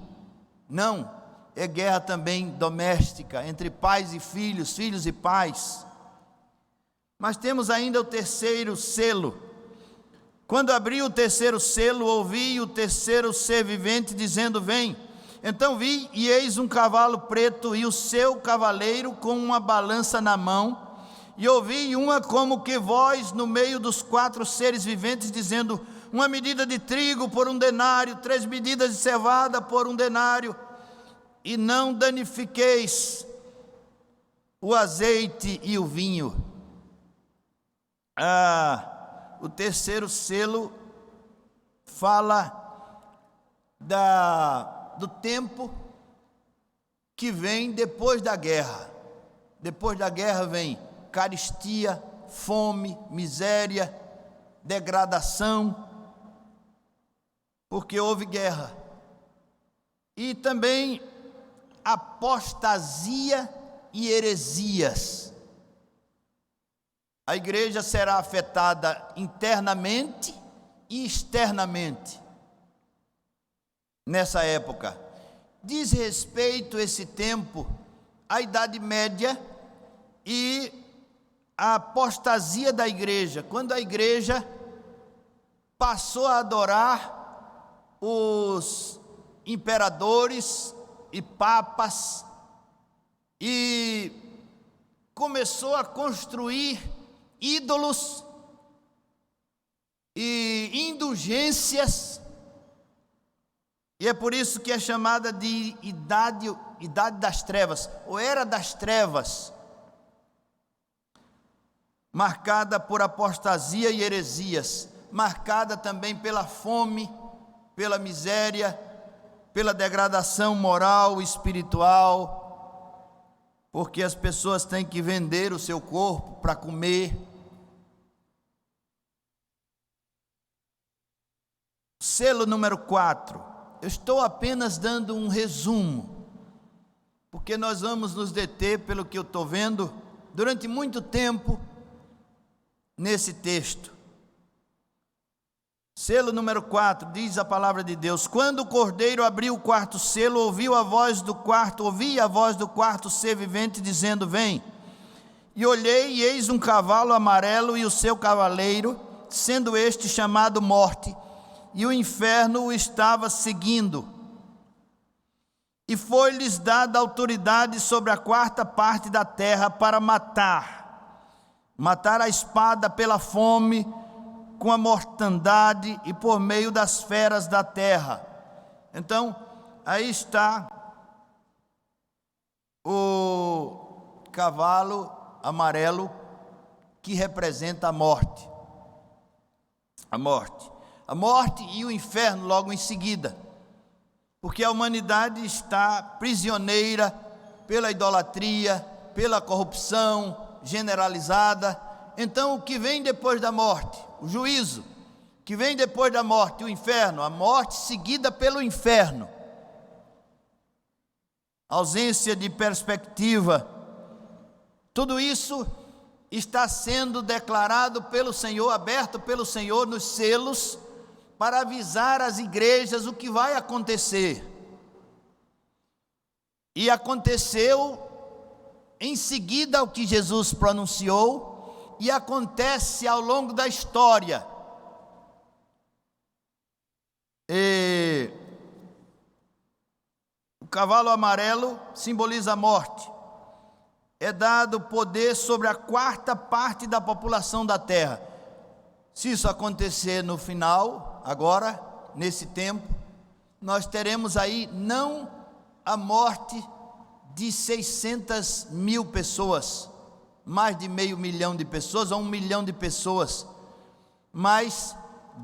não, é guerra também doméstica, entre pais e filhos, filhos e pais. Mas temos ainda o terceiro selo. Quando abri o terceiro selo, ouvi o terceiro ser vivente dizendo: vem. Então vi, e eis um cavalo preto, e o seu cavaleiro com uma balança na mão. E ouvi uma como que voz no meio dos 4 seres viventes, dizendo: uma medida de trigo por 1 denário, 3 medidas de cevada por 1 denário, e não danifiqueis o azeite e o vinho. O terceiro selo fala do tempo que vem depois da guerra. Depois da guerra vem carestia, fome, miséria, degradação, porque houve guerra. E também apostasia e heresias. A igreja será afetada internamente e externamente nessa época. Diz respeito esse tempo à Idade Média e à apostasia da igreja, quando a igreja passou a adorar os imperadores, e papas, e começou a construir ídolos e indulgências, e é por isso que é chamada de idade das trevas, ou era das trevas, marcada por apostasia e heresias, marcada também pela fome, pela miséria, pela degradação moral e espiritual, porque as pessoas têm que vender o seu corpo para comer. Selo número 4. Eu estou apenas dando um resumo, porque nós vamos nos deter, pelo que eu estou vendo, durante muito tempo nesse texto. Selo número 4, diz a palavra de Deus: quando o cordeiro abriu o quarto selo, ouvi a voz do quarto ser vivente dizendo: vem. E olhei, e eis um cavalo amarelo e o seu cavaleiro, sendo este chamado Morte, e o inferno o estava seguindo. E foi-lhes dada autoridade sobre a quarta parte da terra para matar a espada pela fome, com a mortandade e por meio das feras da terra. Então, aí está o cavalo amarelo que representa a morte. A morte e o inferno logo em seguida, porque a humanidade está prisioneira pela idolatria, pela corrupção generalizada. Então, o que vem depois da morte? O juízo. O que vem depois da morte? O inferno. A morte seguida pelo inferno. Ausência de perspectiva. Tudo isso está sendo declarado pelo Senhor, aberto pelo Senhor nos selos, para avisar as igrejas o que vai acontecer. E aconteceu em seguida o que Jesus pronunciou, e acontece ao longo da história. O cavalo amarelo simboliza a morte. É dado poder sobre a quarta parte da população da terra. Se isso acontecer no final, agora, nesse tempo, nós teremos aí não a morte de 600 mil pessoas, mais de 500 mil de pessoas, ou 1 milhão de pessoas, mas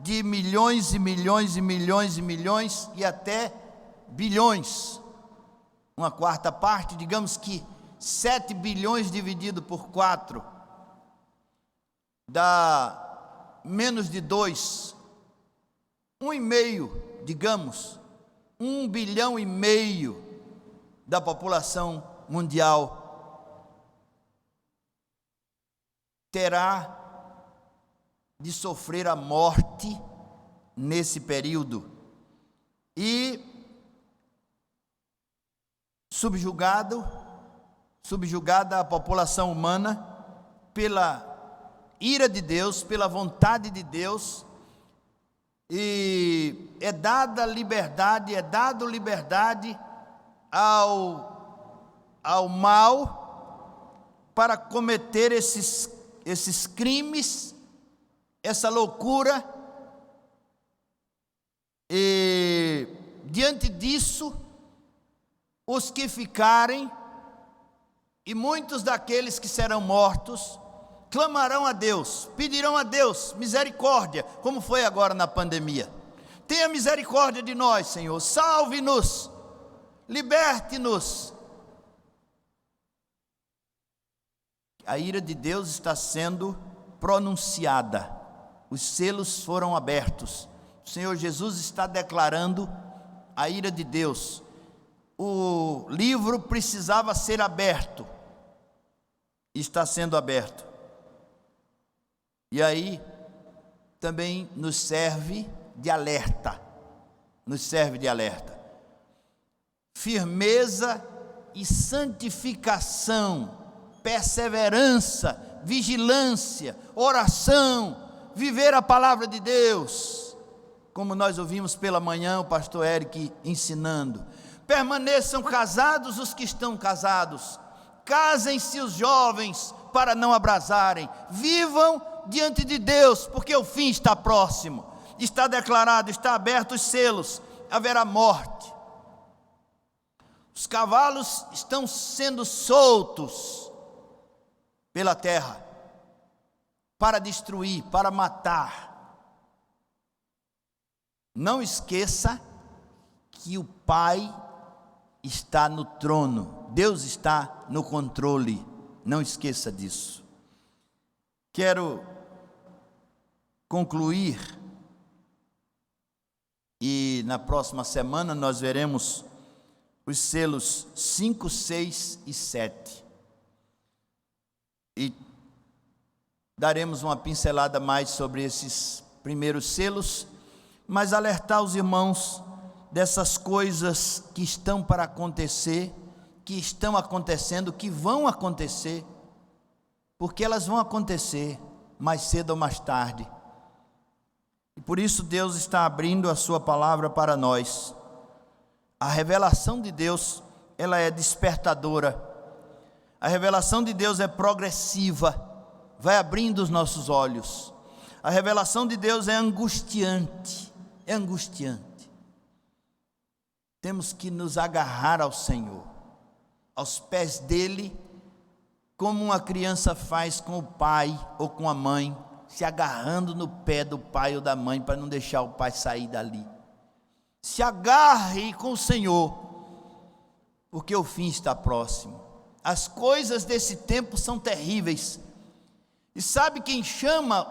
de milhões e milhões e milhões e milhões, e até bilhões. Uma quarta parte, digamos que 7 bilhões dividido por 4, dá menos de 2, 1,5, digamos, 1,5 bilhão da população mundial terá de sofrer a morte nesse período, e subjugada a população humana pela ira de Deus, pela vontade de Deus, e é dado liberdade ao mal para cometer esses crimes, essa loucura. E diante disso, os que ficarem, e muitos daqueles que serão mortos, clamarão a Deus, pedirão a Deus misericórdia, como foi agora na pandemia. Tenha misericórdia de nós, Senhor, salve-nos, liberte-nos. A ira de Deus está sendo pronunciada, os selos foram abertos, o Senhor Jesus está declarando a ira de Deus. O livro precisava ser aberto, está sendo aberto. E aí também nos serve de alerta, firmeza e santificação, perseverança, vigilância, oração, viver a palavra de Deus, como nós ouvimos pela manhã o pastor Eric ensinando. Permaneçam casados os que estão casados. Casem-se os jovens para não abrasarem. Vivam diante de Deus, porque o fim está próximo. Está declarado, está aberto os selos, haverá morte. Os cavalos estão sendo soltos pela terra para destruir, para matar. Não esqueça que o Pai está no trono, Deus está no controle, não esqueça disso. Quero concluir, e na próxima semana nós veremos os selos 5, 6 e 7. E daremos uma pincelada mais sobre esses primeiros selos, mas alertar os irmãos dessas coisas que estão para acontecer, que estão acontecendo, que vão acontecer, porque elas vão acontecer mais cedo ou mais tarde. E por isso Deus está abrindo a sua palavra para nós. A revelação de Deus, ela é despertadora. A revelação de Deus é progressiva, vai abrindo os nossos olhos. A revelação de Deus é angustiante, é angustiante. Temos que nos agarrar ao Senhor, aos pés dele, como uma criança faz com o pai ou com a mãe, se agarrando no pé do pai ou da mãe para não deixar o pai sair dali. Se agarre com o Senhor, porque o fim está próximo. As coisas desse tempo são terríveis. E sabe quem chama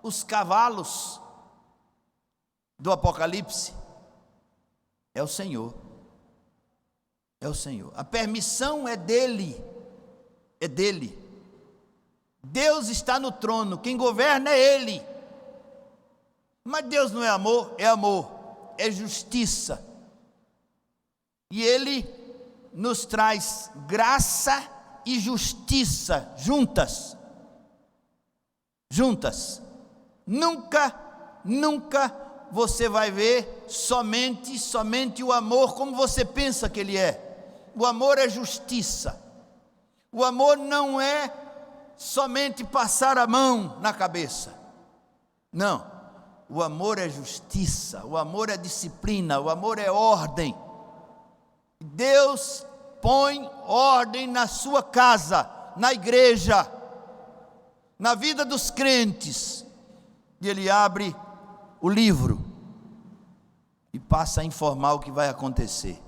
os cavalos do Apocalipse? É o Senhor. É o Senhor. A permissão é dele. É dele. Deus está no trono. Quem governa é Ele. Mas Deus não é amor? É amor. É justiça. E Ele nos traz graça e justiça juntas. Juntas. Nunca você vai ver somente o amor como você pensa que ele é. O amor é justiça. O amor não é somente passar a mão na cabeça. Não. O amor é justiça, o amor é disciplina, o amor é ordem. Deus põe ordem na sua casa, na igreja, na vida dos crentes. E Ele abre o livro e passa a informar o que vai acontecer,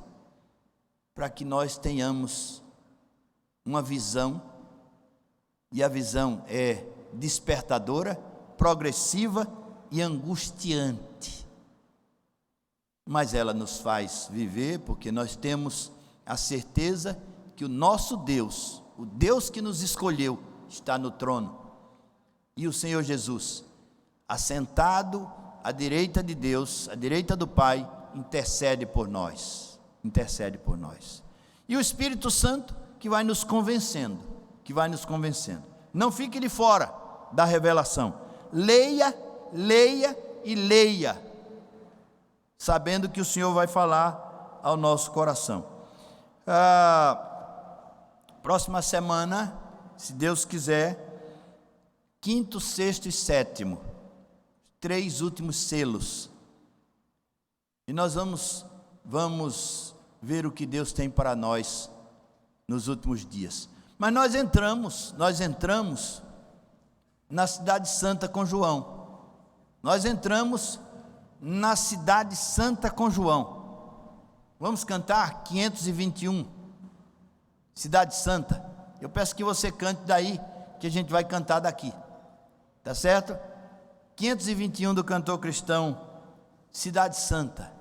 para que nós tenhamos uma visão, e a visão é despertadora, progressiva e angustiante, mas ela nos faz viver, porque nós temos a certeza que o nosso Deus, o Deus que nos escolheu, está no trono, e o Senhor Jesus, assentado à direita de Deus, à direita do Pai, intercede por nós, e o Espírito Santo que vai nos convencendo, não fique de fora da revelação, leia e leia, sabendo que o Senhor vai falar ao nosso coração. Próxima semana, se Deus quiser, 5º, 6º e 7º, 3 últimos selos, e nós vamos ver o que Deus tem para nós nos últimos dias. Mas nós entramos na cidade santa com João. Nós entramos na cidade santa com João. Vamos cantar 521, Cidade Santa. Eu peço que você cante daí, que a gente vai cantar daqui. Tá certo? 521 do cantor cristão, Cidade Santa.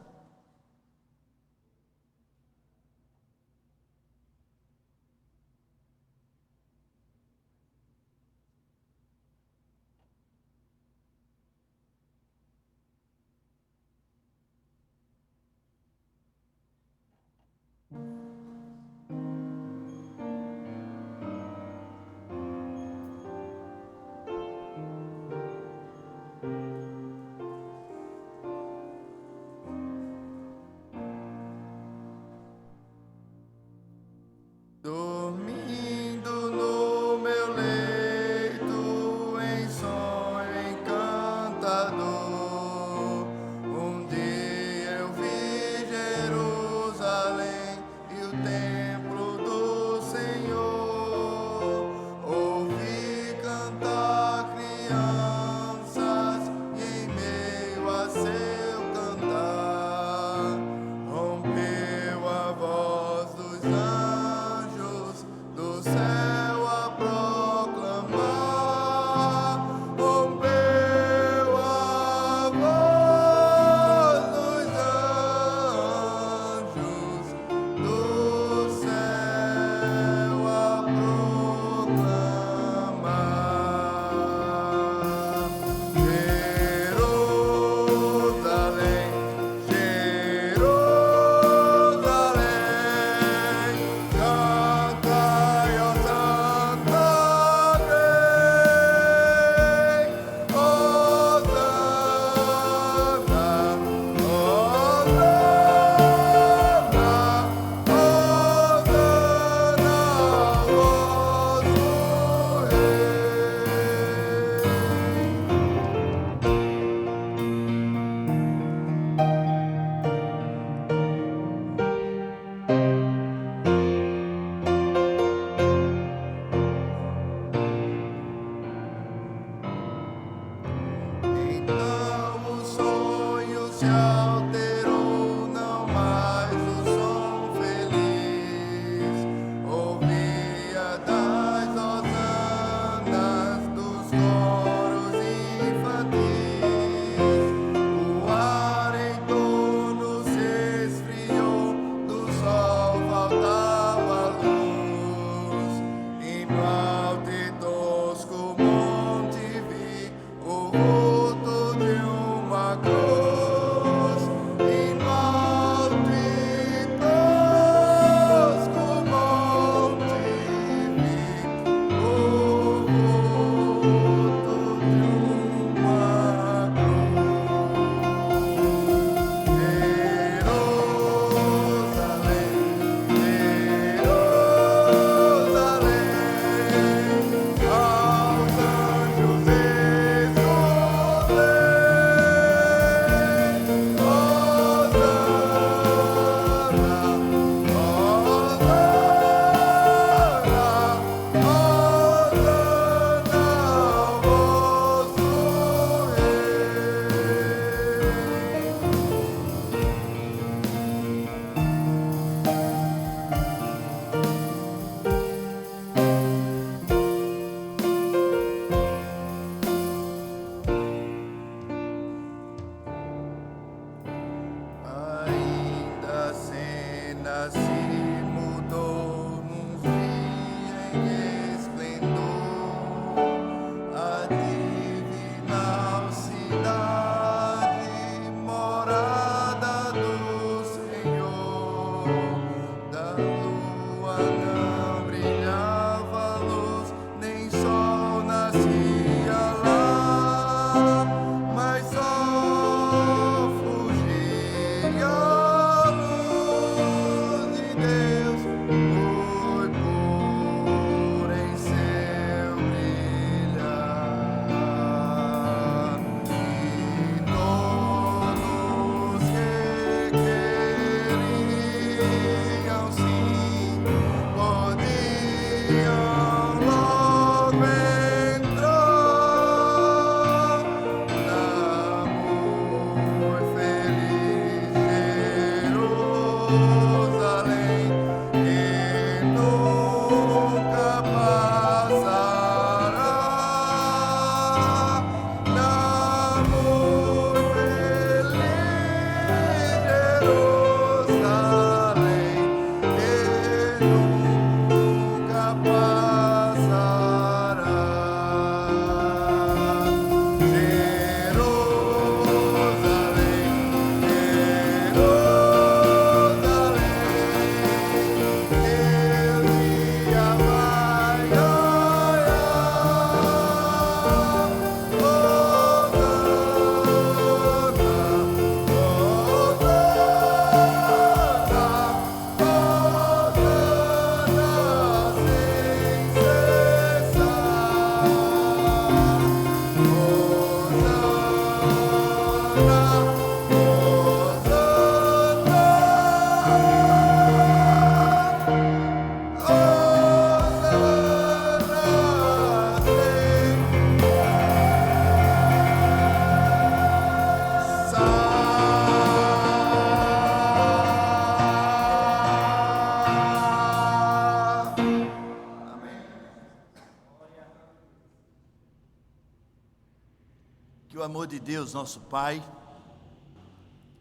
Que o amor de Deus, nosso Pai,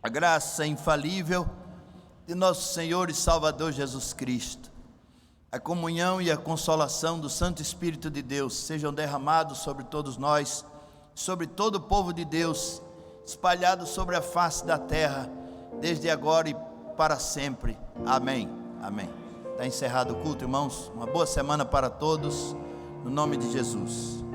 a graça infalível de nosso Senhor e Salvador Jesus Cristo, a comunhão e a consolação do Santo Espírito de Deus sejam derramados sobre todos nós, sobre todo o povo de Deus, espalhado sobre a face da terra, desde agora e para sempre. Amém. Amém. Está encerrado o culto, irmãos. Uma boa semana para todos, no nome de Jesus.